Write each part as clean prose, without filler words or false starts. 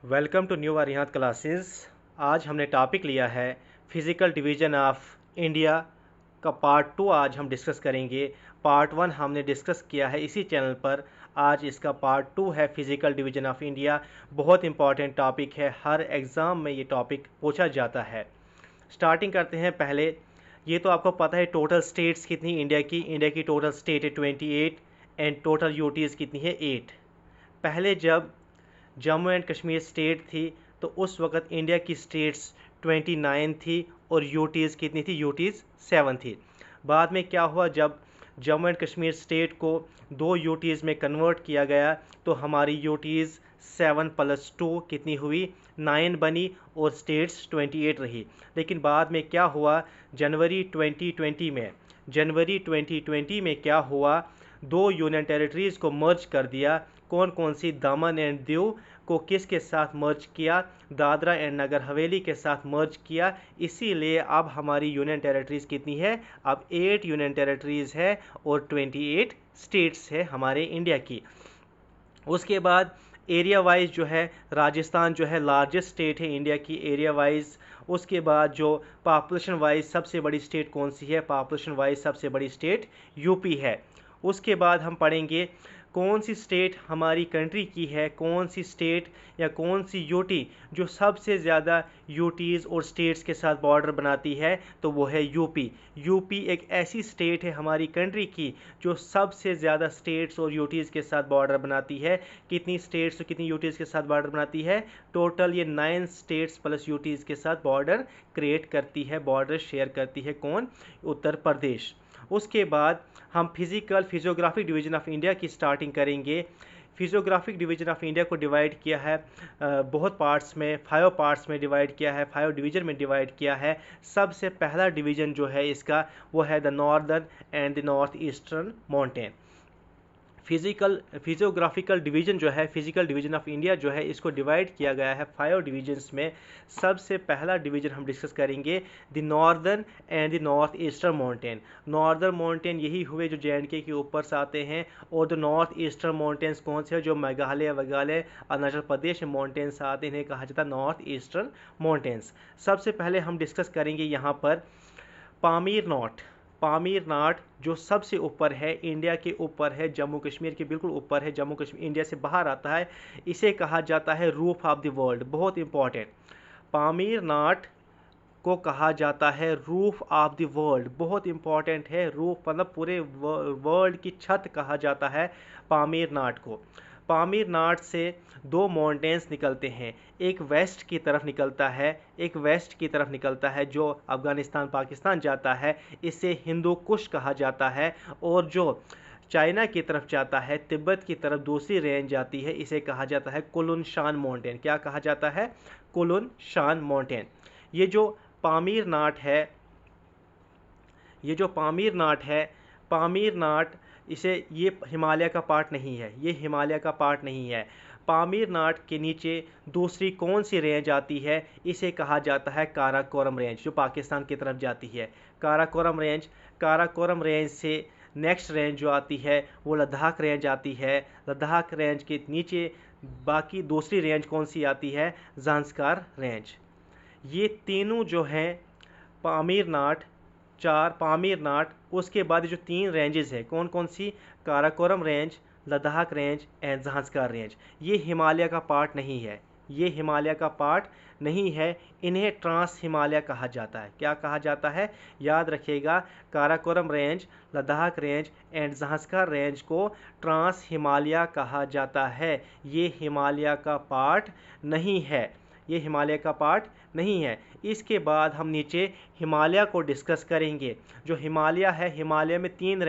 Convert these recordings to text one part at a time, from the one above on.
Welcome to new Arihant classes. आज हमने topic लिया है फिज़िकल डिवीज़न ऑफ इंडिया का पार्ट 2। आज हम डिस्कस करेंगे। पार्ट 1 हमने डिस्कस किया है इसी चैनल पर। आज इसका पार्ट 2 है फिज़िकल डिवीज़न ऑफ इंडिया। बहुत इंपॉर्टेंट टॉपिक है, हर एग्ज़ाम में ये टॉपिक पूछा जाता है। स्टार्टिंग करते हैं। पहले ये तो आपको पता है टोटल स्टेट्स कितनी इंडिया की टोटल स्टेट है 28 एंड टोटल यूटीज़ कितनी है 8। पहले जब जम्मू एंड कश्मीर स्टेट थी तो उस वक़्त इंडिया की स्टेट्स 29 थी और यूटीज़ कितनी थी, यूटीज़ 7 थी। बाद में क्या हुआ, जब जम्मू एंड कश्मीर स्टेट को 2 यूटीज़ में कन्वर्ट किया गया तो हमारी यूटीज़ 7 + 2 कितनी हुई, 9 बनी और स्टेट्स 28 रही। लेकिन बाद में क्या हुआ, जनवरी 2020 में क्या हुआ, 2 यूनियन टेरिटरीज़ को मर्ज कर दिया। कौन कौन सी, दमन एंड दीव को किसके साथ मर्ज किया, दादरा एंड नगर हवेली के साथ मर्ज किया। इसीलिए अब हमारी यूनियन टेरिटरीज़ कितनी है, अब 8 यूनियन टेरिटरीज़ है और 28 स्टेट्स है हमारे इंडिया की। उसके बाद एरिया वाइज जो है, राजस्थान जो है लार्जेस्ट स्टेट है इंडिया की एरिया वाइज। उसके बाद जो पॉपुलेशन वाइज सबसे बड़ी स्टेट कौन सी है, पॉपुलेशन वाइज सबसे बड़ी स्टेट यूपी है। उसके बाद हम पढ़ेंगे कौन सी स्टेट हमारी कंट्री की है, कौन सी स्टेट या कौन सी यूटी जो सबसे ज़्यादा यूटीज़ और स्टेट्स के साथ बॉर्डर बनाती है, तो वो है यूपी। यूपी एक ऐसी स्टेट है हमारी कंट्री की जो सबसे ज़्यादा स्टेट्स और यूटीज़ के साथ बॉर्डर बनाती है। कितनी स्टेट्स और कितनी यूटीज़ के साथ बॉर्डर बनाती है, टोटल ये 9 स्टेट्स + यूटीज़ के साथ बॉर्डर क्रिएट करती है, बॉर्डर शेयर करती है। कौन, उत्तर प्रदेश। उसके बाद हम फिजियोग्राफिक डिवीज़न ऑफ इंडिया की स्टार्टिंग करेंगे। फिजियोग्राफिक डिवीज़न ऑफ इंडिया को डिवाइड किया है बहुत पार्ट्स में, 5 पार्ट्स में डिवाइड किया है, 5 डिवीज़न में डिवाइड किया है। सबसे पहला डिवीज़न जो है इसका वो है the northern and the north eastern mountain. Physiographical division जो है, फिजिकल डिवीज़न ऑफ इंडिया जो है, इसको डिवाइड किया गया है 5 डिवीजन्स में। सबसे पहला डिवीज़न हम डिस्कस करेंगे the northern and the north eastern mountain. Northern mountain यही हुए जो जे.एंड.के के ऊपर से आते हैं, और द नॉर्थ ईस्टर्न माउंटेन्स कौन से हैं, जो मेघालय वगालय अरुणाचल प्रदेश में माउंटेन्स आते हैं, इन्हें कहा जाता है नॉर्थ ईस्टर्न माउंटेन्स। सबसे पहले हम डिस्कस करेंगे यहाँ पर पामीर नाट जो सबसे ऊपर है, इंडिया के ऊपर है, जम्मू कश्मीर के बिल्कुल ऊपर है, जम्मू कश्मीर इंडिया से बाहर आता है। इसे कहा जाता है रूफ ऑफ द वर्ल्ड। बहुत इंपॉर्टेंट, पामीर नाट को कहा जाता है रूफ ऑफ द वर्ल्ड। बहुत इंपॉर्टेंट है, रूफ मतलब पूरे वर्ल्ड की छत कहा जाता है पामीर नाट को। पामीर नाट से 2 माउंटेन्स निकलते हैं, एक वेस्ट की तरफ निकलता है जो अफ़गानिस्तान पाकिस्तान जाता है, इसे हिंदू कुश कहा जाता है। और जो चाइना की तरफ जाता है, तिब्बत की तरफ दूसरी रेंज जाती है, इसे कहा जाता है कुलुन शान माउंटेन। क्या कहा जाता है, कुलुन शान माउंटेन। ये जो पामीर नाट है, पामीर नाट इसे, ये हिमालय का पार्ट नहीं है, पामीर नाट के नीचे दूसरी कौन सी रेंज आती है, इसे कहा जाता है काराकोरम रेंज, जो पाकिस्तान की तरफ जाती है। काराकोरम रेंज से नेक्स्ट रेंज जो आती है वो लद्दाख रेंज आती है। लद्दाख रेंज के नीचे बाकी दूसरी रेंज कौन सी आती है, ज़ांस्कार रेंज। ये तीनों जो हैं पामीर नाट, उसके बाद जो 3 रेंजेस हैं कौन कौन सी, Karakoram range, Ladakh range and Zanskar range. ये हिमालय का पार्ट नहीं है, इन्हें ट्रांस हिमालय कहा जाता है। क्या कहा जाता है, याद रखिएगा, Karakoram range, Ladakh range and Zanskar range को ट्रांस हिमालय कहा जाता है। ये हिमालय का पार्ट नहीं है। इसके बाद हम नीचे हिमालय को डिस्कस करेंगे। जो हिमालय है, हिमालय में 3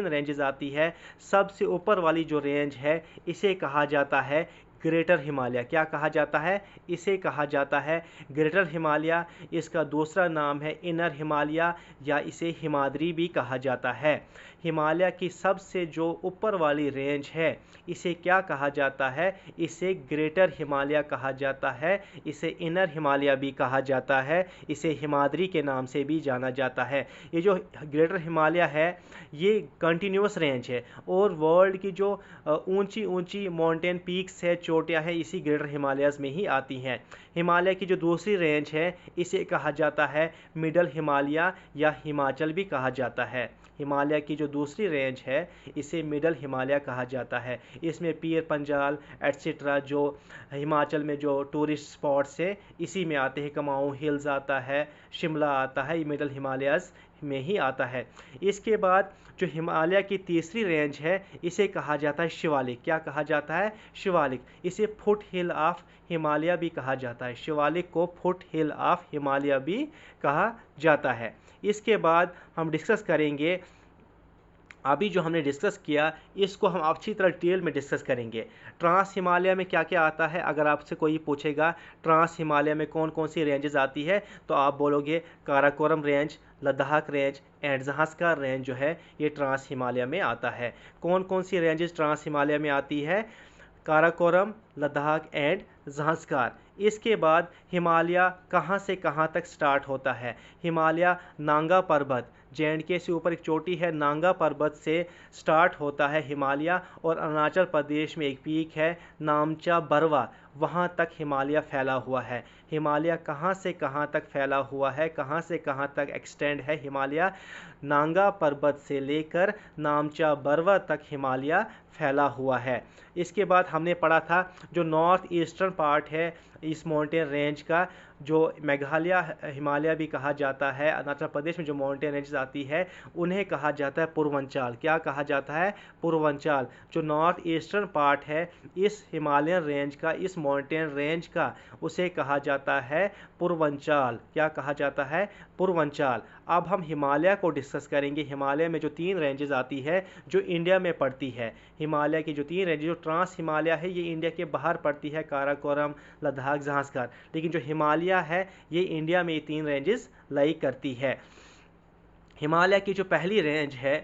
रेंजेस आती है। सबसे ऊपर वाली जो रेंज है इसे कहा जाता है ग्रेटर हिमालय। क्या कहा जाता है, इसे कहा जाता है ग्रेटर हिमालय। इसका दूसरा नाम है इनर हिमालय, या इसे हिमाद्री भी कहा जाता है। हिमालय की सबसे जो ऊपर वाली रेंज है इसे क्या कहा जाता है, इसे ग्रेटर हिमालय कहा जाता है, इसे इनर हिमालय भी कहा जाता है, इसे हिमाद्री के नाम से भी जाना जाता है। ये जो ग्रेटर हिमालय है ये कंटिन्यूस रेंज है, और वर्ल्ड की जो ऊंची ऊंची माउंटेन पीक्स है, चोटियाँ हैं इसी ग्रेटर हिमालयाज़ में ही आती हैं। हिमालय की जो दूसरी रेंज है इसे कहा जाता है मिडल हिमालय या हिमाचल भी कहा जाता है। हिमालय की जो दूसरी रेंज है इसे मिडल हिमालय कहा जाता है। इसमें पीर पंजाल एट्सेट्रा जो हिमाचल में जो टूरिस्ट स्पॉट्स हैं इसी में आते हैं। कुमाऊं हिल्स आता है, शिमला आता है, ये मिडल हिमालयाज़ में ही आता है। इसके बाद जो हिमालय की तीसरी रेंज है इसे कहा जाता है शिवालिक। क्या कहा जाता है? शिवालिक। इसे फुट हिल ऑफ हिमालय भी कहा जाता है। शिवालिक को फुट हिल ऑफ हिमालय भी कहा जाता है। इसके बाद हम डिस्कस करेंगे, अभी जो हमने डिस्कस किया इसको हम अच्छी तरह डिटेल में डिस्कस करेंगे। ट्रांस हिमालय में क्या क्या आता है। अगर आपसे कोई पूछेगा ट्रांस हिमालय में कौन कौन सी रेंजेस आती है तो आप बोलोगे Karakoram range, Ladakh range and Zanskar range जो है ये ट्रांस हिमालय में आता है। कौन कौन सी रेंजेस ट्रांस हिमालय में आती है? काराकोरम, लद्दाख एंड ज़ांस्कार। इसके बाद हिमालय कहाँ से कहाँ तक स्टार्ट होता है? हिमालय नांगा पर्वत, जे.एंड.के से ऊपर एक चोटी है, नांगा पर्वत से स्टार्ट होता है हिमालय, और अरुणाचल प्रदेश में एक पीक है नामचा बरवा, वहाँ तक हिमालय फैला हुआ है। हिमालय कहाँ से कहाँ तक फैला हुआ है, कहाँ से कहाँ तक एक्सटेंड है हिमालय? नांगा पर्वत से लेकर नामचा बरवा तक हिमालय फैला हुआ है। इसके बाद हमने पढ़ा था जो नॉर्थ ईस्टर्न पार्ट है इस माउंटेन रेंज का, जो मेघालय हिमालय भी कहा जाता है, अरुणाचल प्रदेश में जो माउंटेन रेंज आती है उन्हें कहा जाता है पूर्वांचल। क्या कहा जाता है? पूर्वांचल। जो नॉर्थ ईस्टर्न पार्ट है इस हिमालयन रेंज का, इस माउंटेन रेंज का, उसे कहा जाता है पूर्वांचल। क्या कहा जाता है? पूर्वांचल। अब हम हिमालय को डिस्कस करेंगे। हिमालय में जो 3 रेंजेस आती है जो इंडिया में पड़ती है, हिमालय की जो 3 रेंजेस, जो ट्रांस हिमालय है ये इंडिया के बाहर पड़ती है, काराकोरम, लद्दाख, ज़ांस्कार, लेकिन जो हिमालय है ये इंडिया में 3 रेंजेस लाई करती है। हिमालय की जो पहली रेंज है,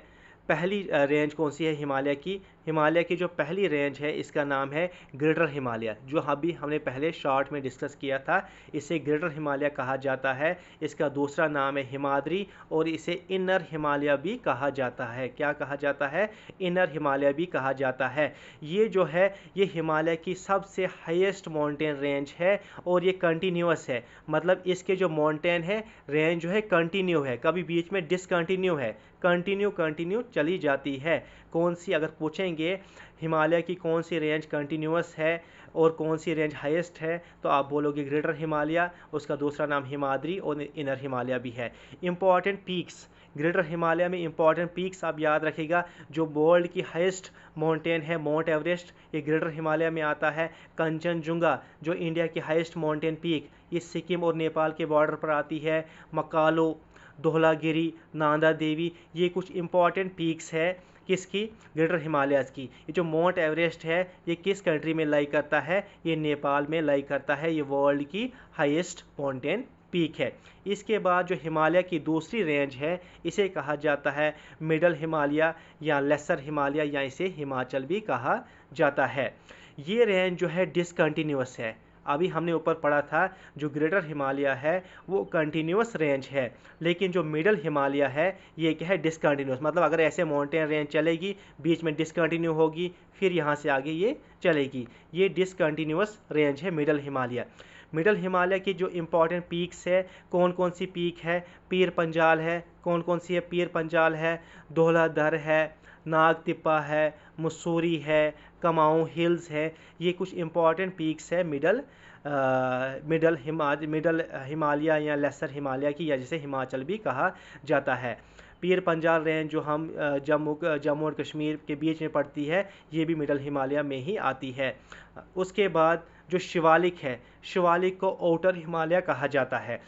पहली रेंज कौन सी है हिमालय की? हिमालय की जो पहली रेंज है इसका नाम है ग्रेटर हिमालय, जो अभी हमने पहले शॉर्ट में डिस्कस किया था। इसे ग्रेटर हिमालय कहा जाता है। इसका दूसरा नाम है हिमाद्री, और इसे इनर हिमालय भी कहा जाता है। क्या कहा जाता है? इनर हिमालय भी कहा जाता है। ये जो है ये हिमालय की सबसे हाईएस्ट माउंटेन रेंज है और ये कंटिन्यूअस है। मतलब इसके जो माउंटेन है रेंज जो है कंटिन्यू है, कभी बीच में डिसकंटिन्यू है, कंटिन्यू चली जाती है। कौन सी, अगर पूछेंगे हिमालय की कौन सी रेंज कंटिन्यूअस है और कौन सी रेंज हाईएस्ट है तो आप बोलोगे ग्रेटर हिमालय, उसका दूसरा नाम हिमाद्री और इनर हिमालय भी है। इंपॉर्टेंट पीक्स, ग्रेटर हिमालय में इंपॉर्टेंट पीक्स आप याद रखिएगा। जो वर्ल्ड की हाईएस्ट माउंटेन है माउंट एवरेस्ट, ये ग्रेटर हिमालय में आता है। कंचनजुंगा जो इंडिया की हाईएस्ट माउंटेन पीक, ये सिक्किम और नेपाल के बॉर्डर पर आती है। मकालो, धौलागिरी, नांदा देवी, ये कुछ इंपॉर्टेंट पीक्स है किसकी? ग्रेटर हिमालयाज़ की। ये जो माउंट एवरेस्ट है ये किस कंट्री में लाई करता है? ये नेपाल में लाई करता है। ये वर्ल्ड की हाईएस्ट माउंटेन पीक है। इसके बाद जो हिमालय की दूसरी रेंज है इसे कहा जाता है मिडल हिमालय या लेसर हिमालय, या इसे हिमाचल भी कहा जाता है। ये रेंज जो है डिसकंटिन्यूअस है। अभी हमने ऊपर पढ़ा था जो ग्रेटर हिमालय है वो कंटिन्यूअस रेंज है, लेकिन जो मिडल हिमालय है ये क्या है? डिसकंटिन्यूअस। मतलब अगर ऐसे माउंटेन रेंज चलेगी, बीच में डिसकंटिन्यू होगी, फिर यहाँ से आगे ये चलेगी, ये डिसकंटिन्यूअस रेंज है मिडल हिमालय। मिडल हिमालय की जो इम्पॉर्टेंट पीक्स है, कौन कौन सी पीक है? पीर पंजाल है। कौन कौन सी है? पीर पंजाल है, धौलाधर है, नागतिप्पा है, मसूरी है, कुमाऊं हिल्स है। ये कुछ इम्पॉर्टेंट पीक्स है मिडल हिमालय या लेसर हिमालय की, या जिसे हिमाचल भी कहा जाता है। पीर पंजाल रेंज जो हम जम्मू और कश्मीर के बीच में पड़ती है, ये भी मिडल हिमालय में ही आती है। उसके बाद जो शिवालिक है, शिवालिक को आउटर हिमालय कहा जाता है।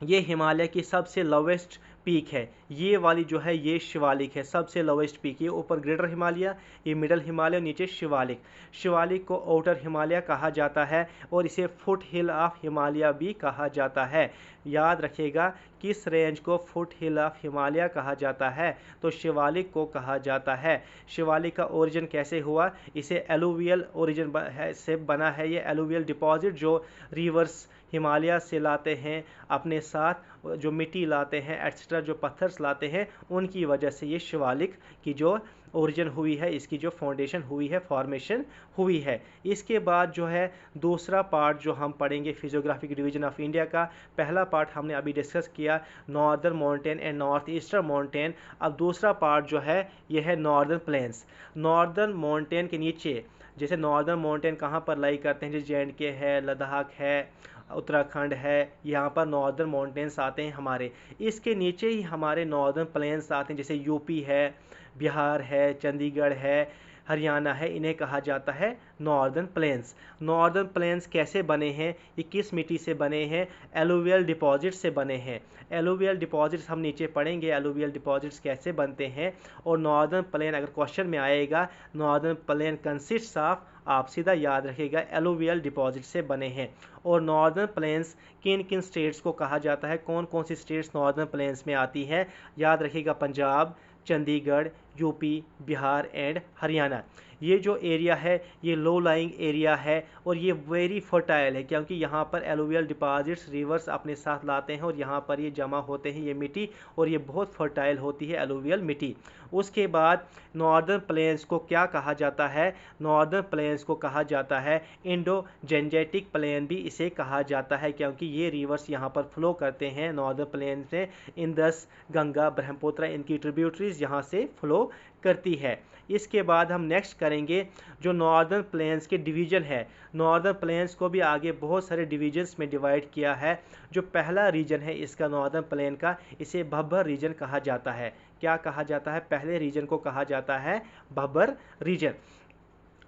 ये हिमालय की सबसे लोवेस्ट पीक है। ये वाली जो है ये शिवालिक है, सबसे लोवेस्ट पीक। ये ऊपर ग्रेटर हिमालय, ये मिडल हिमालय, नीचे शिवालिक। शिवालिक को आउटर हिमालय कहा जाता है और इसे फुट हिल ऑफ हिमालय भी कहा जाता है। याद रखिएगा किस रेंज को फुट हिल ऑफ हिमालय कहा जाता है? तो शिवालिक को कहा जाता है। शिवालिक का ओरिजिन कैसे हुआ? इसे एलुवियल ओरिजिन से बना है। ये एलुवियल डिपॉजिट जो रिवर्स हिमालय से लाते हैं अपने साथ, जो मिट्टी लाते हैं एट्सेट्रा, जो पत्थर्स लाते हैं, उनकी वजह से ये शिवालिक की जो ओरिजिन हुई है, इसकी जो फाउंडेशन हुई है, फॉर्मेशन हुई है। इसके बाद जो है दूसरा पार्ट जो हम पढ़ेंगे फिजियोग्राफिक डिवीजन ऑफ इंडिया का, पहला पार्ट हमने अभी डिस्कस किया northern mountain and north eastern mountain. अब दूसरा पार्ट जो है यह है नॉर्दर्न प्लेन्स। नॉर्दर्न माउंटेन के नीचे, जैसे नॉर्दर्न माउंटेन कहाँ पर लाई करते हैं, जैसे जे.एंड.के है, लद्दाख है, उत्तराखंड है, यहाँ पर नॉर्दर्न माउंटेन्स आते हैं हमारे। इसके नीचे ही हमारे नॉर्दर्न प्लेन्स आते हैं, जैसे यूपी है, बिहार है, चंडीगढ़ है, हरियाणा है, इन्हें कहा जाता है नॉर्दर्न प्लेन्स। नॉर्दर्न प्लेन्स कैसे बने हैं, ये किस मिट्टी से बने हैं, एलुवियल डिपॉजिट से बने हैं। एलुवियल डिपॉजिट्स हम नीचे पढ़ेंगे, एलुवियल डिपॉजिट्स कैसे बनते हैं। और नॉर्दर्न प्लेन अगर क्वेश्चन में आएगा, नॉर्दर्न प्लेन कंसिस्ट ऑफ, आप सीधा याद रखिएगा एलुवियल डिपॉजिट से बने हैं। और नॉर्दर्न प्लेन्स किन किन स्टेट्स को कहा जाता है, कौन कौन सी स्टेट्स नॉर्दर्न प्लेन्स में आती है, याद रखिएगा पंजाब, चंडीगढ़, यूपी, बिहार एंड हरियाणा। ये जो एरिया है ये लो लाइंग एरिया है और ये वेरी फर्टाइल है, क्योंकि यहाँ पर एलुवियल डिपॉजिट्स रिवर्स अपने साथ लाते हैं और यहाँ पर ये जमा होते हैं ये मिट्टी, और ये बहुत फर्टाइल होती है एलुवियल मिट्टी। उसके बाद नॉर्दर्न प्लेन्स को क्या कहा जाता है, नॉर्दर्न प्लेन्स को कहा जाता है इंडो जेंजेटिक प्लेन भी इसे कहा जाता है, क्योंकि ये रिवर्स यहाँ पर फ्लो करते हैं नॉर्दर्न प्लेन से। इंदस, गंगा, ब्रह्मपुत्र इनकी ट्रिब्यूटरीज यहाँ से फ्लो करती है। इसके बाद हम नेक्स्ट करेंगे जो नॉर्दर्न प्लेन्स के डिवीज़न है। नॉर्दर्न प्लेन्स को भी आगे बहुत सारे डिवीजन्स में डिवाइड किया है। जो पहला रीजन है इसका नॉर्दर्न प्लेन का, इसे भब्बर रीजन कहा जाता है। क्या कहा जाता है, पहले रीजन को कहा जाता है भब्बर रीजन।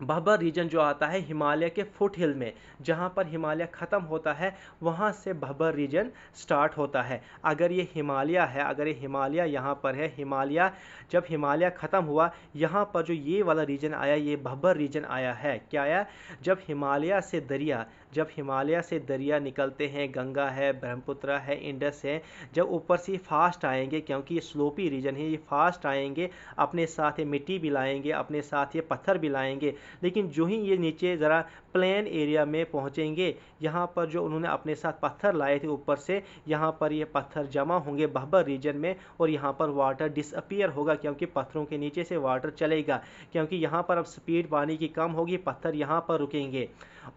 भब्बर रीजन जो आता है हिमालय के फुट हिल में, जहाँ पर हिमालय ख़त्म होता है वहाँ से भब्बर रीजन स्टार्ट होता है। अगर ये हिमालय है, अगर ये हिमालय यहाँ पर है, हिमालय जब हिमालय ख़त्म हुआ यहाँ पर जो ये वाला रीजन आया, ये भब्बर रीजन आया है। क्या आया, जब हिमालय से दरिया, जब हिमालय से दरिया निकलते हैं, गंगा है, ब्रह्मपुत्र है, इंडस है, जब ऊपर से फास्ट आएंगे, क्योंकि ये स्लोपी रीजन है, ये फास्ट आएंगे, अपने साथ ये मिट्टी भी लाएंगे, अपने साथ ये पत्थर भी लाएंगे। लेकिन जो ही ये नीचे ज़रा प्लेन एरिया में पहुंचेंगे, यहाँ पर जो उन्होंने अपने साथ पत्थर लाए थे ऊपर से, यहाँ पर ये पत्थर जमा होंगे भब्बर रीजन में और यहाँ पर वाटर डिसअपीयर होगा, क्योंकि पत्थरों के नीचे से वाटर चलेगा, क्योंकि यहाँ पर अब स्पीड पानी की कम होगी, पत्थर यहाँ पर रुकेंगे।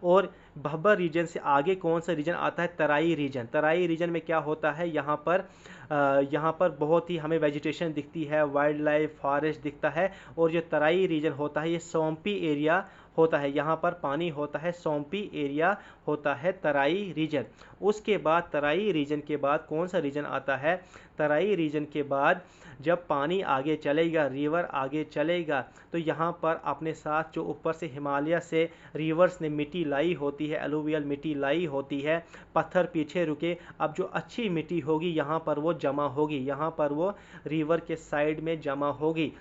और भब्बर रीजन से आगे कौन सा रीजन आता है, तराई रीजन। तराई रीजन में क्या होता है, यहाँ पर बहुत ही हमें वेजिटेशन दिखती है, वाइल्ड लाइफ, फॉरेस्ट दिखता है। और जो तराई रीजन होता है ये सौंपी एरिया होता है, यहाँ पर पानी होता है, सौंपी एरिया होता है तराई रीजन। उसके बाद तराई रीजन के बाद कौन सा रीजन आता है, तराई रीजन के बाद जब पानी आगे चलेगा, रिवर आगे चलेगा, तो यहाँ पर अपने साथ जो ऊपर से हिमालय से रिवर्स ने मिट्टी लाई होती है, एलुवियल मिट्टी लाई होती है, पत्थर पीछे रुके, अब जो अच्छी मिट्टी होगी यहाँ पर वो जमा होगी, यहाँ पर वो रिवर के साइड में जमा होगी।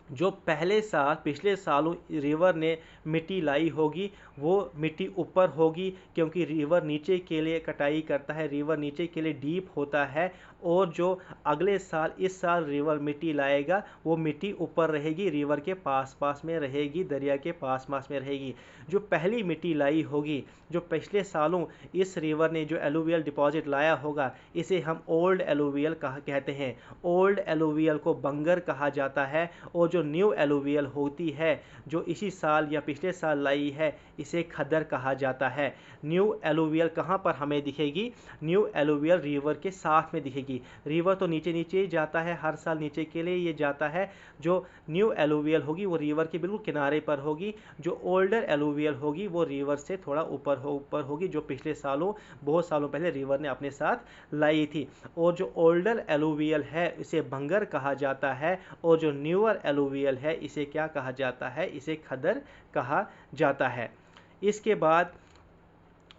जो पहले साल, पिछले सालों रिवर ने मिट्टी लाई होगी वो मिट्टी ऊपर होगी, क्योंकि रिवर नीचे के लिए कटाई करता है, रिवर नीचे के लिए डीप होता है। और जो अगले साल, इस साल रिवर मिट्टी लाएगा वो मिट्टी ऊपर रहेगी, रिवर के पास पास में रहेगी, दरिया के पास पास में रहेगी। जो पहली मिट्टी लाई होगी, जो पिछले सालों इस रिवर ने जो एलुवियल डिपॉजिट लाया होगा, इसे हम ओल्ड एलुवियल कहते हैं। ओल्ड एलुवियल को बंगर कहा जाता है। और जो न्यू एलुवियल होती है, जो इसी साल या पिछले साल लाई है, इसे खद्दर कहा जाता है। न्यू एलुवियल कहाँ पर हमें दिखेगी, न्यू एलुवियल रिवर के साथ में दिखेगी। रिवर तो नीचे नीचे ही जाता है, हर साल नीचे के लिए ये जाता है। जो न्यू एलुवियल होगी वो रिवर के बिल्कुल किनारे पर होगी, जो ओल्डर एलुवियल होगी वो रिवर से थोड़ा ऊपर होगी, जो पिछले सालों, बहुत सालों पहले रिवर ने अपने साथ लाई थी। और जो ओल्डर एलुवियल है इसे बंगर कहा जाता है, और जो न्यूअर एलुवियल है इसे क्या कहा जाता है, इसे खद्दर कहा जाता है। इसके बाद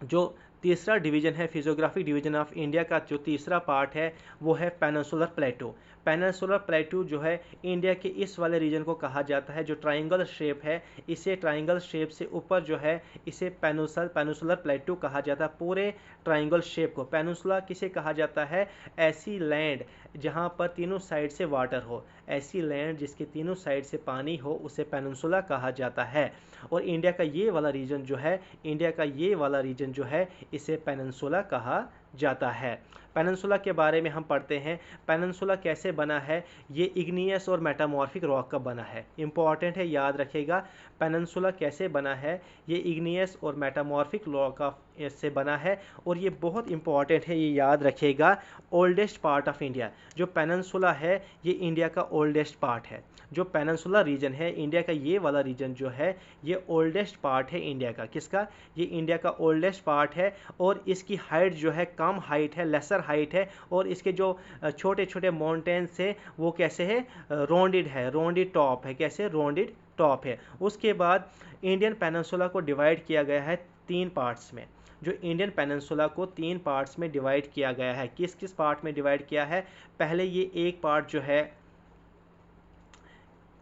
जो तीसरा डिवीजन है फिजियोग्राफिक डिवीजन ऑफ इंडिया का, जो तीसरा पार्ट है वो है पेनिनसुलर प्लेटो। पेनिनसुलर प्लेटो जो है इंडिया के इस वाले रीजन को कहा जाता है जो ट्राइंगल शेप है, इसे ट्राइंगल शेप से ऊपर जो है इसे पेनिनसुलर प्लेटो कहा जाता है। पूरे ट्राइंगल शेप को पेनिनसुला किसे कहा जाता है, ऐसी लैंड जहाँ पर तीनों साइड से वाटर हो, ऐसी लैंड जिसके तीनों साइड से पानी हो, उसे पेनिनसुला कहा जाता है। और इंडिया का ये वाला रीजन जो है, इंडिया का ये वाला रीजन जो है इसे पेनिनसुला कहा जाता है। पेनिनसुला के बारे में हम पढ़ते हैं, पेनिनसुला कैसे बना है, ये इग्नियस और मेटामॉर्फिक रॉक का बना है। इंपॉर्टेंट है, याद रखेगा, पेनिनसुला कैसे बना है, ये इग्नियस और मेटामॉर्फिक रॉक का से बना है। और ये बहुत इंपॉर्टेंट है, ये याद रखेगा, ओल्डेस्ट पार्ट ऑफ इंडिया। जो पेनिनसुला है ये इंडिया का ओल्डेस्ट पार्ट है। जो पेनिनसुला रीजन है इंडिया का, ये वाला रीजन जो है ये ओल्डेस्ट पार्ट है इंडिया का। किसका? ये इंडिया का ओल्डेस्ट पार्ट है। और इसकी हाइट जो है कम हाइट है, लेसर हाइट है। और इसके जो छोटे छोटे माउंटेन्स है वो कैसे है? राउंडेड है, राउंडेड टॉप है। कैसे? राउंडेड टॉप है। उसके बाद इंडियन पेनिनसुला को डिवाइड किया गया है 3 पार्ट्स में। जो इंडियन पेनिनसुला को 3 पार्ट्स में डिवाइड किया गया है। किस किस पार्ट में डिवाइड किया है? पहले ये एक पार्ट जो है,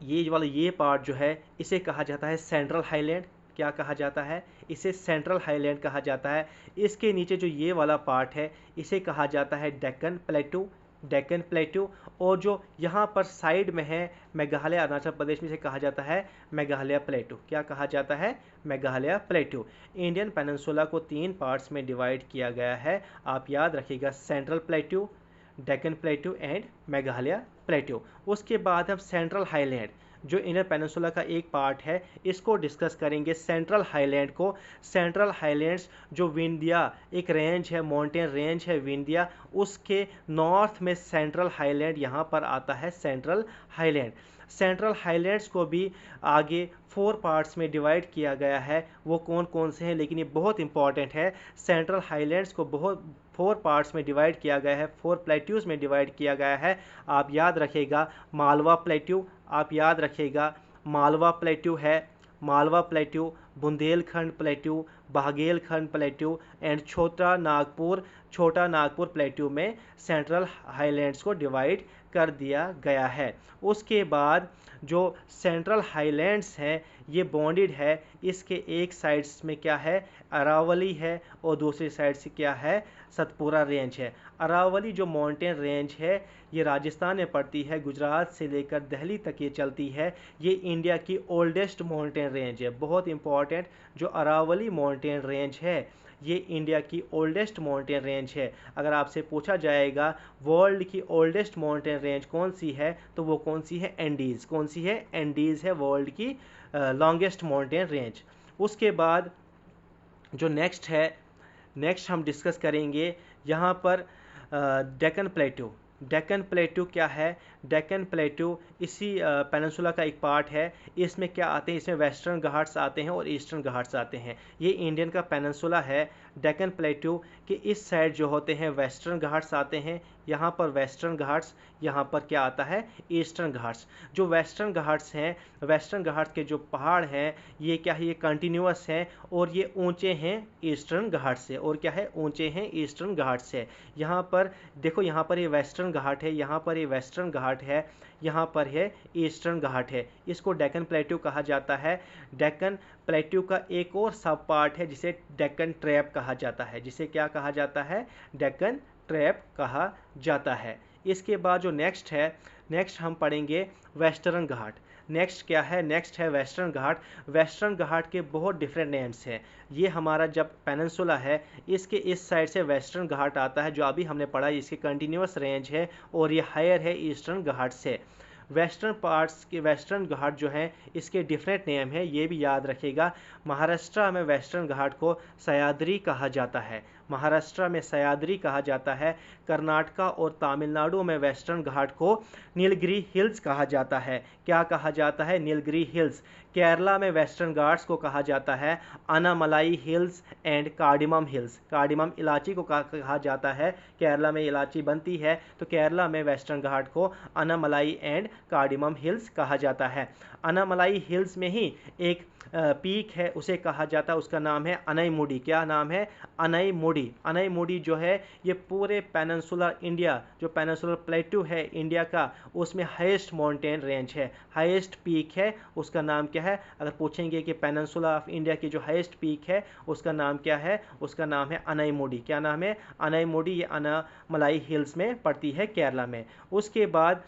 ये वाला ये पार्ट जो है इसे कहा जाता है सेंट्रल हाईलैंड। क्या कहा जाता है? इसे सेंट्रल हाईलैंड कहा जाता है। इसके नीचे जो ये वाला पार्ट है इसे कहा जाता है डेक्कन प्लेटू, डेक्कन प्लेटू। और जो यहाँ पर साइड में है मेघालय अरुणाचल प्रदेश में, इसे कहा जाता है मेघालय प्लेटू। क्या कहा जाता है? मेघालय प्लेटू। इंडियन पेनिनसुला को 3 पार्ट्स में डिवाइड किया गया है। आप याद रखिएगा, सेंट्रल प्लेटू, डेक्कन प्लेटू एंड मेघालय प्लेटू। उसके बाद हम सेंट्रल हाईलैंड जो इंडियन पेनिनसुला का एक पार्ट है इसको डिस्कस करेंगे। सेंट्रल हाईलैंड को, सेंट्रल हाईलैंड्स जो विंध्या एक रेंज है, माउंटेन रेंज है विंध्या, उसके नॉर्थ में सेंट्रल हाईलैंड यहाँ पर आता है, सेंट्रल हाईलैंड। सेंट्रल हाईलैंड्स को भी आगे 4 पार्ट्स में डिवाइड किया गया है। वो कौन कौन से हैं, लेकिन ये बहुत इंपॉर्टेंट है। सेंट्रल हाईलैंड्स को बहुत 4 पार्ट्स में डिवाइड किया गया है, 4 प्लेट्यूज में डिवाइड किया गया है। आप याद रखेगा, मालवा प्लेट्यू, आप याद रखेगा मालवा प्लेट्यू है, Malwa plateau, Bundelkhand plateau, Baghelkhand plateau and Chota Nagpur plateau में सेंट्रल हाईलैंड्स को डिवाइड कर दिया गया है। उसके बाद जो सेंट्रल हाईलैंड्स हैं ये बॉन्डेड है। इसके एक साइड्स में क्या है? अरावली है और दूसरी साइड से क्या है? सतपुरा रेंज है। अरावली जो माउंटेन रेंज है ये राजस्थान में पड़ती है, गुजरात से लेकर दिल्ली तक ये चलती है। ये इंडिया की ओल्डेस्ट माउंटेन रेंज है। बहुत इंपॉर्टेंट, जो अरावली माउंटेन रेंज है ये इंडिया की ओल्डेस्ट माउंटेन रेंज है। अगर आपसे पूछा जाएगा वर्ल्ड की ओल्डेस्ट माउंटेन रेंज कौन सी है, तो वो कौन सी है? एंडीज़। कौन सी है? एंडीज़ है वर्ल्ड की लॉन्गेस्ट माउंटेन रेंज। उसके बाद जो नेक्स्ट है, नेक्स्ट हम डिस्कस करेंगे यहाँ पर डेक्कन प्लेटू। डेक्कन प्लेटू क्या है? डेक्कन प्लेटू इसी पेनिनसुला का एक पार्ट है। इसमें क्या आते हैं? इसमें वेस्टर्न घाट्स आते हैं और ईस्टर्न घाट्स आते हैं। ये इंडियन का पेनिनसुला है। डेक्कन प्लेटू के इस साइड जो होते हैं वेस्टर्न घाट्स आते हैं, यहाँ पर वेस्टर्न घाट्स, यहाँ पर क्या आता है? ईस्टर्न घाट्स। जो वेस्टर्न घाट्स हैं, वेस्टर्न घाट्स के जो पहाड़ हैं ये क्या है? ये कंटिन्यूअस हैं और ये ऊंचे हैं ईस्टर्न घाट से। और क्या है? ऊंचे हैं ईस्टर्न घाट से। यहाँ पर देखो, यहाँ पर ये वेस्टर्न घाट है, यहाँ पर ये वेस्टर्न घाट है, यहाँ पर है ईस्टर्न घाट है। इसको डेक्कन प्लेट्यू कहा जाता है। डेक्कन प्लेट्यू का एक और सब पार्ट है जिसे डेक्कन ट्रैप कहा जाता है। जिसे क्या कहा जाता है? डेक्कन ट्रैप कहा जाता है। इसके बाद जो नेक्स्ट है, नेक्स्ट हम पढ़ेंगे वेस्टर्न घाट। नेक्स्ट क्या है? नेक्स्ट है वेस्टर्न घाट। वेस्टर्न घाट के बहुत डिफरेंट नेम्स हैं। ये हमारा जब पेनिनसुला है इसके इस साइड से वेस्टर्न घाट आता है, जो अभी हमने पढ़ा, इसकी कंटिन्यूअस रेंज है और ये हायर है ईस्टर्न घाट से। वेस्टर्न पार्ट्स के वेस्टर्न घाट जो हैं इसके डिफरेंट नेम है, ये भी याद रखिएगा। महाराष्ट्र में वेस्टर्न घाट को सह्याद्री कहा जाता है, महाराष्ट्र में सह्याद्री कहा जाता है। कर्नाटका और तमिलनाडु में वेस्टर्न घाट को नीलगिरी हिल्स कहा जाता है। क्या कहा जाता है? नीलगिरी हिल्स। केरला में वेस्टर्न घाट्स को कहा जाता है Anamalai hills and cardamom hills. Cardamom इलायची को कहा जाता है, केरला में इलायची बनती है, तो केरला में वेस्टर्न घाट को अनामलाई एंड कार्डिमम हिल्स कहा जाता है। अनामलाई हिल्स में ही एक पीक है, उसे कहा जाता है, उसका नाम है अनईमुडी। क्या नाम है? अनईमुडी। अनईमुडी जो है ये पूरे पेनिनसुलर इंडिया, जो पेनिनसुलर प्लेटू है इंडिया का, उसमें हाईएस्ट माउंटेन रेंज है, हाईएस्ट पीक है। उसका नाम क्या है? अगर पूछेंगे कि पेनिनसुला ऑफ इंडिया की जो हाईएस्ट पीक है उसका नाम क्या है? उसका नाम है अनईमुडी। क्या नाम है? अनईमुडी। ये अनामलाई हिल्स में पड़ती है केरला में। उसके बाद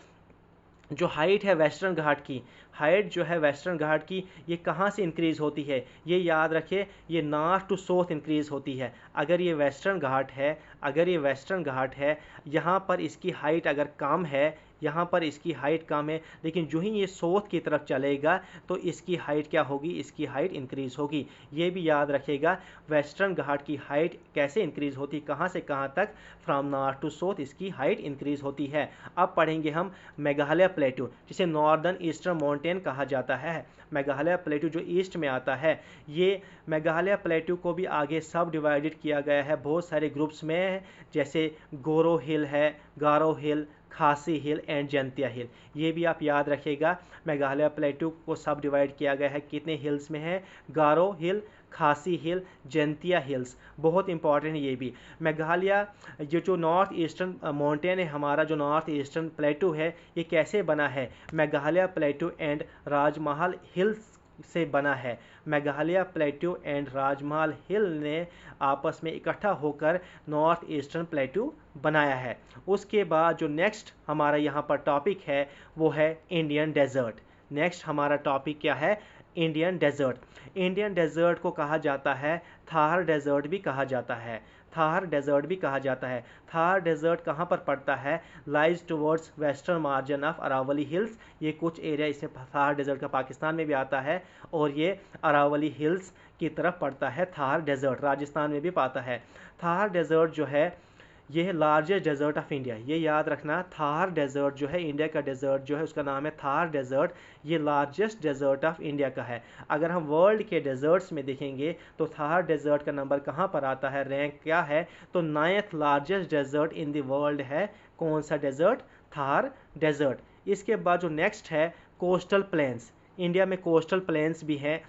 जो हाइट है वेस्टर्न घाट की, हाइट जो है वेस्टर्न घाट की, ये कहाँ से इंक्रीज़ होती है, ये याद रखिए, ये नॉर्थ टू साउथ इंक्रीज़ होती है। अगर ये वेस्टर्न घाट है, अगर ये वेस्टर्न घाट है, यहाँ पर इसकी हाइट अगर कम है, यहाँ पर इसकी हाइट कम है, लेकिन जो ही ये साउथ की तरफ चलेगा तो इसकी हाइट क्या होगी, इसकी हाइट इंक्रीज़ होगी। ये भी याद रखिएगा वेस्टर्न घाट की हाइट कैसे इंक्रीज़ होती, कहाँ से कहाँ तक, फ्रॉम नॉर्थ टू साउथ इसकी हाइट इंक्रीज़ होती है। अब पढ़ेंगे हम मेघालय प्लेटू, जिसे नॉर्दर्न ईस्टर्न माउंटेन कहा जाता है। मेघालय प्लेटू जो ईस्ट में आता है, ये मेघालय प्लेटू को भी आगे सब डिवाइडेड किया गया है बहुत सारे ग्रुप्स में, जैसे गोरो हिल है, गारो हिल, खासी हिल एंड जंतिया हिल। ये भी आप याद रखिएगा, मेघालय प्लेटू को सब डिवाइड किया गया है कितने हिल्स में है, गारो हिल, खासी हिल, जंतिया हिल्स, बहुत इंपॉर्टेंट ये भी। मेघालय ये जो नॉर्थ ईस्टर्न माउंटेन है, हमारा जो नॉर्थ ईस्टर्न प्लेटू है, ये कैसे बना है, मेघालय प्लेटू एंड राजमहल हिल्स से बना है। मेघालय प्लेटू एंड राजमहल हिल ने आपस में इकट्ठा होकर नॉर्थ ईस्टर्न प्लेटू बनाया है। उसके बाद जो नेक्स्ट हमारा यहाँ पर टॉपिक है वो है इंडियन डेजर्ट। नेक्स्ट हमारा टॉपिक क्या है, इंडियन डेजर्ट। इंडियन डेजर्ट को कहा जाता है थार डेजर्ट भी कहा जाता है, थार डेजर्ट भी कहा जाता है। थार डेजर्ट कहाँ पर पड़ता है, lies towards western margin of Aravalli hills. ये कुछ एरिया इसमें थार डेजर्ट का पाकिस्तान में भी आता है, और ये अरावली हिल्स की तरफ पड़ता है। थार डेजर्ट राजस्थान में भी पाता है। थार डेजर्ट जो है ये है लार्जेस्ट डेजर्ट ऑफ इंडिया, ये याद रखना। थार डेजर्ट जो है, इंडिया का डेजर्ट जो है उसका नाम है थार डेजर्ट, ये लार्जेस्ट डेजर्ट ऑफ इंडिया का है। अगर हम वर्ल्ड के डेजर्ट्स में देखेंगे तो थार डेजर्ट का नंबर कहाँ पर आता है, रैंक क्या है, तो 9th largest desert in the world है। कौन सा डेजर्ट, थार डेजर्ट। इसके बाद जो नेक्स्ट है कोस्टल प्लेन्स। इंडिया में कोस्टल प्लेन्स भी हैं,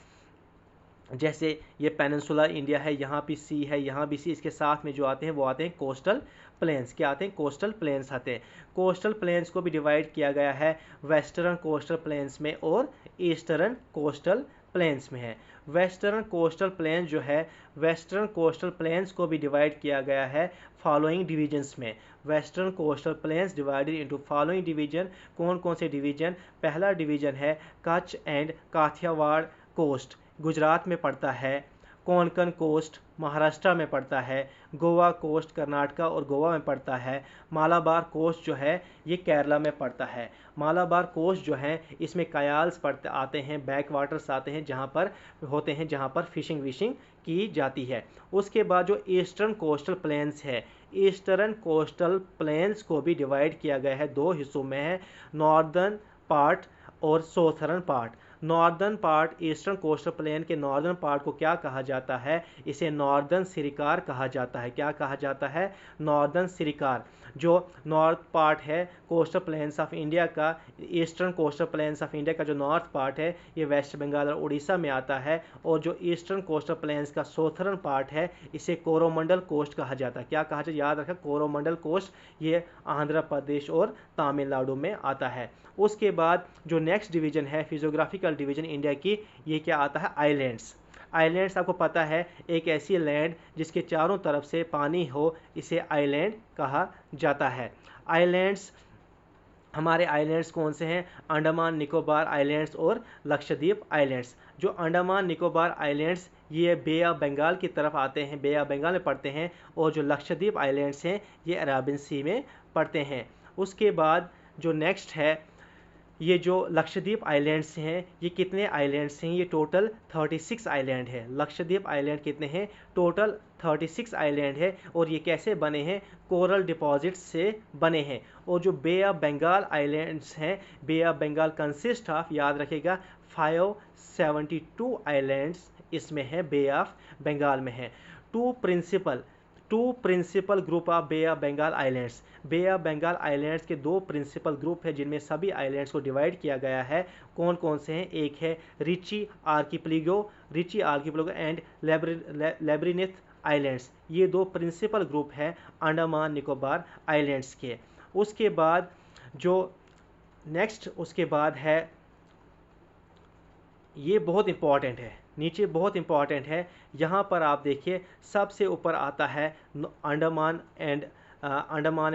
जैसे ये पेनिनसुला इंडिया है, यहाँ भी सी है, यहाँ भी सी, इसके साथ में जो आते हैं वो आते हैं कोस्टल प्लेन्स। क्या आते हैं, कोस्टल प्लेन्स आते हैं। कोस्टल प्लेन्स को भी डिवाइड किया गया है वेस्टर्न कोस्टल प्लेन्स में और ईस्टर्न कोस्टल प्लेन्स में है। वेस्टर्न कोस्टल प्लेन्स जो है, वेस्टर्न कोस्टल प्लेन्स को भी डिवाइड किया गया है फॉलोइंग डिवीजन्स में। Western coastal planes divided into following division. कौन कौन से डिवीजन, पहला डिवीजन है कच्छ एंड काठियावाड़ कोस्ट, गुजरात में पड़ता है। कोंकण कोस्ट महाराष्ट्र में पड़ता है। गोवा कोस्ट कर्नाटका और गोवा में पड़ता है। मालाबार कोस्ट जो है ये केरला में पड़ता है। मालाबार कोस्ट जो है इसमें कयाल्स पड़ते आते हैं, बैक वाटर्स आते हैं जहाँ पर होते हैं, जहाँ पर फिशिंग विशिंग की जाती है। उसके बाद जो ईस्टर्न कोस्टल प्लेन्स है, ईस्टर्न कोस्टल प्लेन्स को भी डिवाइड किया गया है दो हिस्सों में है, नॉर्दर्न पार्ट और southern part. Northern part, eastern coastal plain के नॉर्दर्न पार्ट को क्या कहा जाता है, इसे नॉर्दर्न सिरिकार कहा जाता है। क्या कहा जाता है, नॉर्दर्न सिरिकार। जो नॉर्थ पार्ट है कोस्टल प्लेन्स ऑफ इंडिया का, eastern coastal planes of India का जो नॉर्थ पार्ट है ये वेस्ट बंगाल और उड़ीसा में आता है, और जो ईस्टर्न कोस्टल प्लेन्स का साउथर्न पार्ट है इसे कोरोमंडल कोस्ट कहा जाता है। क्या कहा जाता है, याद रखें, कोरोमंडल कोस्ट, ये आंध्र प्रदेश और तमिलनाडु में आता है। उसके बाद जो नेक्स्ट डिवीजन है फिजियोग्राफिकल डिवीजन इंडिया की, ये क्या आता है, आइलैंड्स। आइलैंड्स आपको पता है एक ऐसी लैंड जिसके चारों तरफ से पानी हो, इसे आइलैंड कहा जाता है। आइलैंड्स, हमारे आइलैंड्स कौन से हैं, अंडमान निकोबार आइलैंड्स और लक्षद्वीप आइलैंड्स। जो अंडमान निकोबार आइलैंड्स ये बे ऑफ बंगाल की तरफ आते हैं, बे ऑफ बंगाल में पड़ते हैं, और जो लक्षद्वीप आइलैंड्स हैं ये अरेबियन सी में पड़ते हैं। उसके बाद जो नेक्स्ट है, ये जो लक्षद्वीप आइलैंड्स हैं ये कितने आइलैंड्स हैं, ये टोटल 36 आइलैंड है। लक्षद्वीप आइलैंड कितने हैं, टोटल 36 आइलैंड है, और ये कैसे बने हैं, कोरल डिपॉजिट्स से बने हैं। और जो बे ऑफ बंगाल आइलैंड्स हैं, बे ऑफ बंगाल कंसिस्ट ऑफ, याद रखिएगा, 572 आइलैंड्स इसमें है, बे ऑफ बंगाल में है। Two principal group of bay of Bengal islands. Bay of Bengal islands के दो प्रिंसिपल ग्रुप है जिनमें सभी आइलैंड्स को डिवाइड किया गया है। कौन कौन से हैं, एक है रिची आर्किपेलागो एंड लेब्रिनिथ आइलैंड्स। ये दो प्रिंसिपल ग्रुप हैं अंडमान निकोबार आइलैंड्स के। उसके बाद जो नेक्स्ट उसके बाद है, ये बहुत इंपॉर्टेंट है, नीचे बहुत इंपॉर्टेंट है, यहाँ पर आप देखिए सबसे ऊपर आता है अंडमान एंड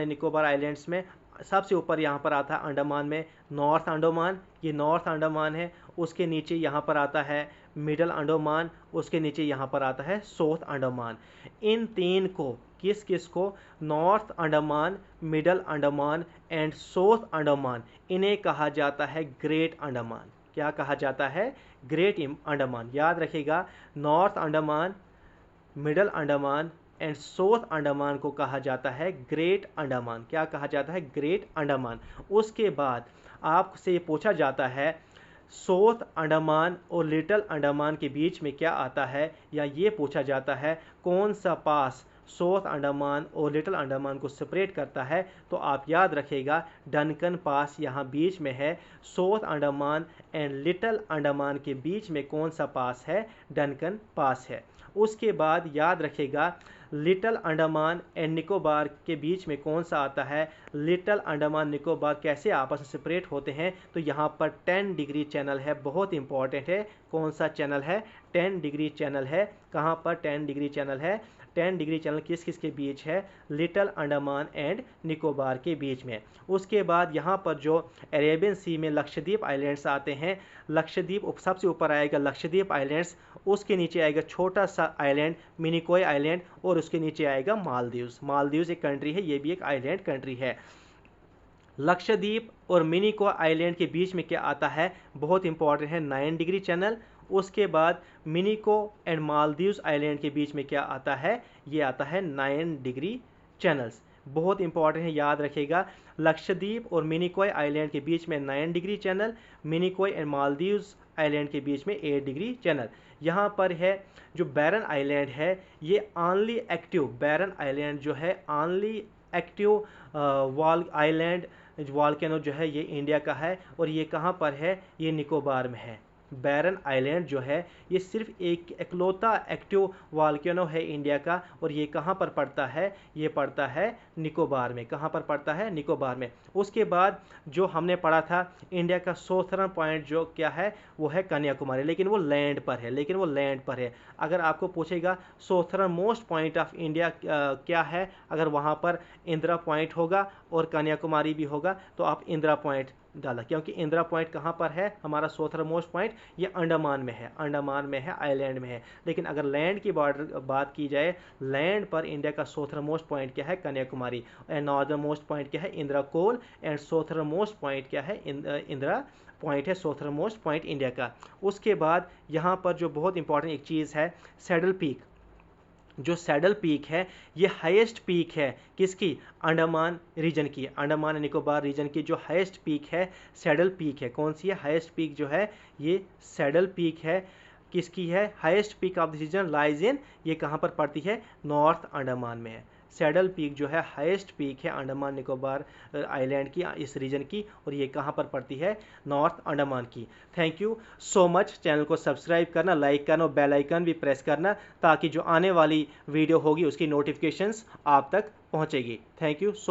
निकोबार आइलैंड्स में सबसे ऊपर यहाँ पर आता है अंडमान में नॉर्थ अंडमान, ये नॉर्थ अंडमान है। उसके नीचे यहाँ पर आता है मिडल अंडमान, उसके नीचे यहाँ पर आता है साउथ अंडमान। इन तीन को किस किस को, north Andaman, middle Andaman and south Andaman, इन्हें कहा जाता है ग्रेट अंडमान। क्या कहा जाता है? ग्रेट अंडमान। याद रखिएगा, north Andaman, middle Andaman and south Andaman को कहा जाता है ग्रेट अंडमान। क्या कहा जाता है? ग्रेट अंडमान। उसके बाद आपसे पूछा जाता है साउथ अंडमान और लिटिल अंडमान के बीच में क्या आता है, या ये पूछा जाता है कौन सा पास साउथ अंडमान और लिटिल अंडमान को सेपरेट करता है, तो आप याद रखिएगा डनकन पास यहाँ बीच में है। South Andaman and little Andaman के बीच में कौन सा पास है? डनकन पास है। उसके बाद याद रखिएगा लिटिल अंडमान एंड निकोबार के बीच में कौन सा आता है? लिटिल अंडमान निकोबार कैसे आपस में सेपरेट होते हैं? तो यहाँ पर 10 डिग्री चैनल है, बहुत इंपॉर्टेंट है। कौन सा चैनल है? 10 डिग्री चैनल है। कहाँ पर 10 डिग्री चैनल है? 10 डिग्री चैनल किस किस के बीच है? लिटिल अंडमान एंड निकोबार के बीच में। उसके बाद यहाँ पर जो अरेबियन सी में लक्षद्वीप आइलैंड्स आते हैं, लक्षद्वीप सबसे ऊपर आएगा लक्षद्वीप आइलैंड्स, उसके नीचे आएगा छोटा सा आइलैंड मिनिकॉय आइलैंड, और उसके नीचे आएगा मालदीव्स। मालदीव्स एक कंट्री है, ये भी एक आइलैंड कंट्री है। लक्षद्वीप और मिनिकॉय आइलैंड के बीच में क्या आता है? बहुत इंपॉर्टेंट है, 9 डिग्री चैनल। उसके बाद मिनिको एंड मालदीव्स आइलैंड के बीच में क्या आता है? ये आता है 9 डिग्री चैनल्स। बहुत इंपॉर्टेंट है, याद रखिएगा। लक्षद्वीप और मिनिकॉय आइलैंड के बीच में 9 degree channel, Minicoy and Maldives island के बीच में 8 डिग्री चैनल। यहाँ पर है जो बैरन आइलैंड है, ये ऑनली एक्टिव बैरन आइलैंड जो है, only active wall island volcano जो है, ये इंडिया का है। और ये कहाँ पर है? ये निकोबार में है। बैरन आइलैंड जो है ये सिर्फ एक इकलौता एक्टिव वॉल्केनो है इंडिया का, और ये कहाँ पर पड़ता है? ये पड़ता है निकोबार में। कहाँ पर पड़ता है? निकोबार में। उसके बाद जो हमने पढ़ा था इंडिया का साउथर्न पॉइंट जो क्या है, वो है कन्याकुमारी, लेकिन वो लैंड पर है, अगर आपको पूछेगा southern most point of India क्या है, अगर वहाँ पर इंदिरा पॉइंट होगा और कन्याकुमारी भी होगा तो आप इंदिरा पॉइंट डाला, क्योंकि इंदिरा पॉइंट कहाँ पर है? हमारा साउथर्न मोस्ट पॉइंट ये अंडमान में है, आइलैंड में है। लेकिन अगर लैंड की बॉर्डर बात की जाए, लैंड पर इंडिया का साउथर्न मोस्ट पॉइंट क्या है? Kanyakumari. And northern most point क्या है? इंदिरा कोल। एंड साउथर्न मोस्ट पॉइंट क्या है? इंदिरा पॉइंट है साउथर्न मोस्ट पॉइंट इंडिया का। उसके बाद यहाँ पर जो बहुत इंपॉर्टेंट एक चीज़ है, सैडल पीक। जो सैडल पीक है ये हाईएस्ट पीक है किसकी? अंडमान रीजन की, अंडमान एंड निकोबार रीजन की जो हाईएस्ट पीक है सैडल पीक है। कौन सी है? हाईएस्ट पीक जो है ये सैडल पीक है। किसकी है? Highest peak of the reason lies in, ये कहाँ पर पड़ती है? नॉर्थ अंडमान में है। सैडल पीक जो है हाईएस्ट पीक है अंडमान निकोबार आइलैंड की, इस रीजन की, और ये कहाँ पर पड़ती है? नॉर्थ अंडमान की। Thank you so much. Channel को सब्सक्राइब करना, लाइक करना और बेल आइकन भी प्रेस करना, ताकि जो आने वाली वीडियो होगी उसकी नोटिफिकेशंस आप तक पहुँचेगी। Thank you.